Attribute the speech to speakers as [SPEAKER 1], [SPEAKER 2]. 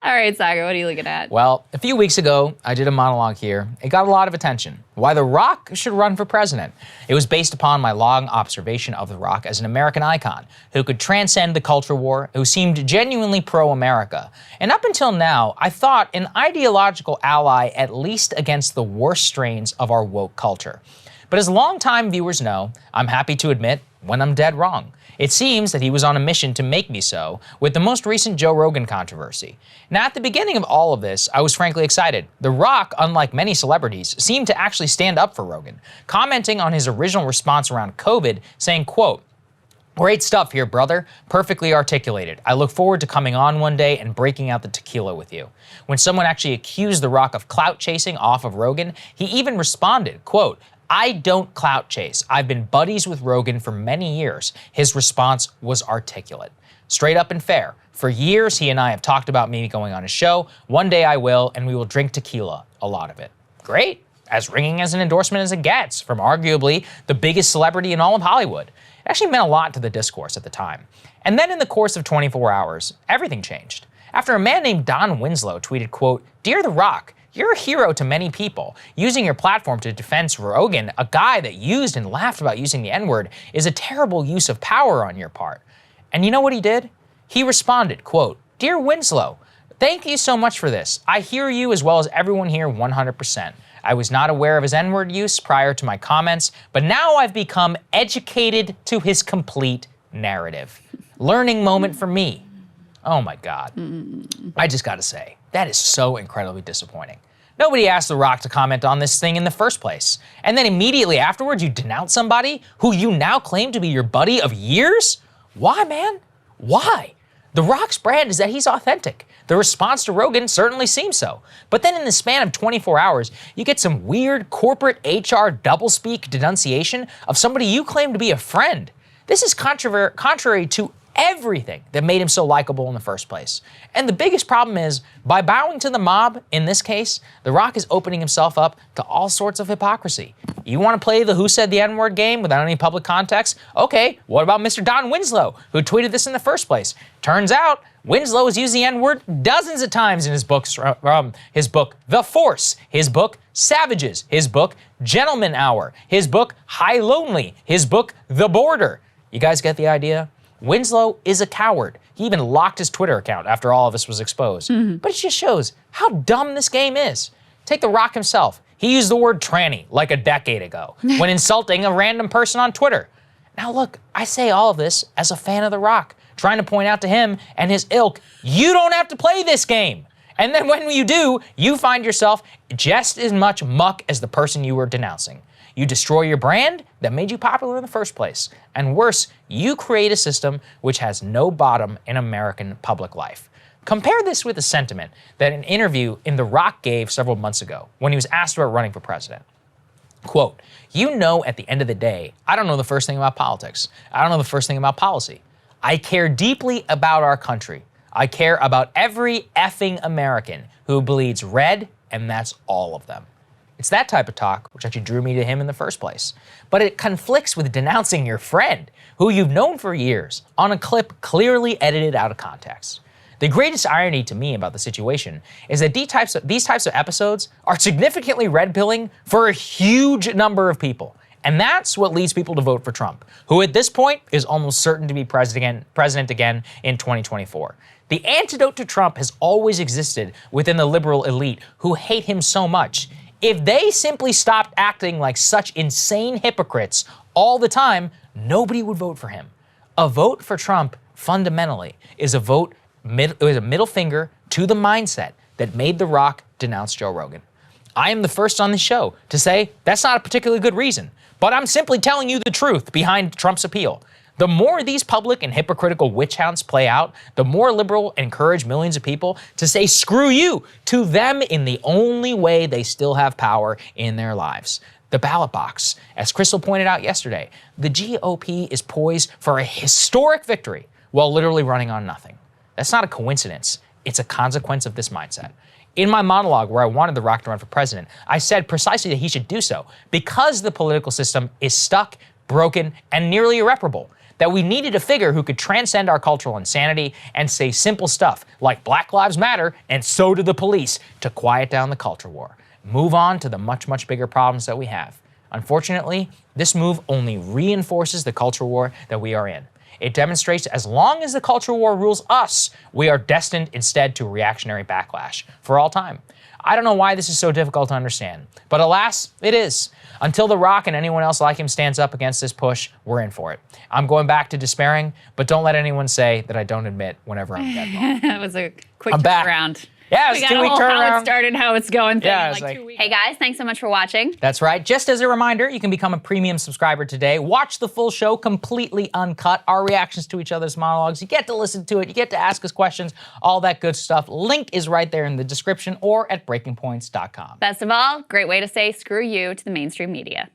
[SPEAKER 1] All right, Saagar, what are you looking at?
[SPEAKER 2] Well, a few weeks ago, I did a monologue here. It got a lot of attention. Why The Rock should run for president. It was based upon my long observation of The Rock as an American icon who could transcend the culture war, who seemed genuinely pro-America. And up until now, I thought an ideological ally at least against the worst strains of our woke culture. But as longtime viewers know, I'm happy to admit when I'm dead wrong. It seems that he was on a mission to make me so with the most recent Joe Rogan controversy. Now, at the beginning of all of this, I was frankly excited. The Rock, unlike many celebrities, seemed to actually stand up for Rogan, commenting on his original response around COVID, saying, quote, "Great stuff here, brother. Perfectly articulated. I look forward to coming on one day and breaking out the tequila with you." When someone actually accused The Rock of clout chasing off of Rogan, he even responded, quote, "I don't clout chase. I've been buddies with Rogan for many years." His response was articulate. Straight up and fair. For years, he and I have talked about me going on his show. One day I will, and we will drink tequila, a lot of it. Great. As ringing as an endorsement as it gets from arguably the biggest celebrity in all of Hollywood. It actually meant a lot to the discourse at the time. And then in the course of 24 hours, everything changed. After a man named Don Winslow tweeted, quote, "Dear The Rock, you're a hero to many people. Using your platform to defend Rogan, a guy that used and laughed about using the N-word, is a terrible use of power on your part." And you know what he did? He responded, quote, "Dear Winslow, thank you so much for this. I hear you as well as everyone here 100%. I was not aware of his N-word use prior to my comments, but now I've become educated to his complete narrative. Learning moment for me." Oh my God. I just gotta say, that is so incredibly disappointing. Nobody asked The Rock to comment on this thing in the first place. And then immediately afterwards, you denounce somebody who you now claim to be your buddy of years? Why, man? Why? The Rock's brand is that he's authentic. The response to Rogan certainly seems so. But then in the span of 24 hours, you get some weird corporate HR doublespeak denunciation of somebody you claim to be a friend. This is contrary to everything that made him so likable in the first place. And the biggest problem is, by bowing to the mob, in this case, The Rock is opening himself up to all sorts of hypocrisy. You want to play the who said the N-word game without any public context? Okay, what about Mr. Don Winslow, who tweeted this in the first place? Turns out, Winslow has used the N-word dozens of times in his books, his book, The Force, his book, Savages, his book, Gentleman Hour, his book, High Lonely, his book, The Border. You guys get the idea? Winslow is a coward. He even locked his Twitter account after all of this was exposed. But it just shows how dumb this game is. Take The Rock himself. He used the word tranny like a decade ago when insulting a random person on Twitter. Now look, I say all of this as a fan of The Rock, trying to point out to him and his ilk, you don't have to play this game. And then when you do, you find yourself just as much muck as the person you were denouncing. You destroy your brand that made you popular in the first place. And worse, you create a system which has no bottom in American public life. Compare this with the sentiment that an interview in The Rock gave several months ago when he was asked about running for president. Quote, "You know, at the end of the day, I don't know the first thing about politics. I don't know the first thing about policy. I care deeply about our country. I care about every effing American who bleeds red, and that's all of them." It's that type of talk which actually drew me to him in the first place. But it conflicts with denouncing your friend, who you've known for years, on a clip clearly edited out of context. The greatest irony to me about the situation is that these types of episodes are significantly red-pilling for a huge number of people. And that's what leads people to vote for Trump, who at this point is almost certain to be president again in 2024. The antidote to Trump has always existed within the liberal elite who hate him so much. If they simply stopped acting like such insane hypocrites all the time, nobody would vote for him. A vote for Trump, fundamentally, is a middle finger to the mindset that made The Rock denounce Joe Rogan. I am the first on the show to say that's not a particularly good reason, but I'm simply telling you the truth behind Trump's appeal. The more these public and hypocritical witch hunts play out, the more liberal encourage millions of people to say screw you to them in the only way they still have power in their lives. The ballot box. As Crystal pointed out yesterday, the GOP is poised for a historic victory while literally running on nothing. That's not a coincidence. It's a consequence of this mindset. In my monologue where I wanted The Rock to run for president, I said precisely that he should do so because the political system is stuck, broken, and nearly irreparable. that we needed a figure who could transcend our cultural insanity and say simple stuff like Black Lives Matter and so do the police to quiet down the culture war. Move on to the much, much bigger problems that we have. Unfortunately, this move only reinforces the culture war that we are in. It demonstrates as long as the culture war rules us, we are destined instead to reactionary backlash for all time. I don't know why this is so difficult to understand, but alas, it is. Until The Rock and anyone else like him stands up against this push, we're in for it. I'm going back to despairing, but don't let anyone say that I don't admit whenever I'm dead wrong.
[SPEAKER 1] That was a quick
[SPEAKER 2] I'm back.
[SPEAKER 1] turnaround.
[SPEAKER 2] Yeah, it was
[SPEAKER 1] We got a
[SPEAKER 2] 2-week
[SPEAKER 1] whole how
[SPEAKER 2] turnaround.
[SPEAKER 1] it started, how it's going thing
[SPEAKER 2] Yeah,
[SPEAKER 1] in
[SPEAKER 2] it's
[SPEAKER 1] like
[SPEAKER 2] like-
[SPEAKER 1] 2 weeks.
[SPEAKER 3] Hey guys, thanks so much for watching.
[SPEAKER 2] That's right. Just as a reminder, you can become a premium subscriber today. Watch the full show completely uncut, our reactions to each other's monologues. You get to listen to it, you get to ask us questions, all that good stuff. Link is right there in the description or at breakingpoints.com.
[SPEAKER 3] Best of all, great way to say screw you to the mainstream media.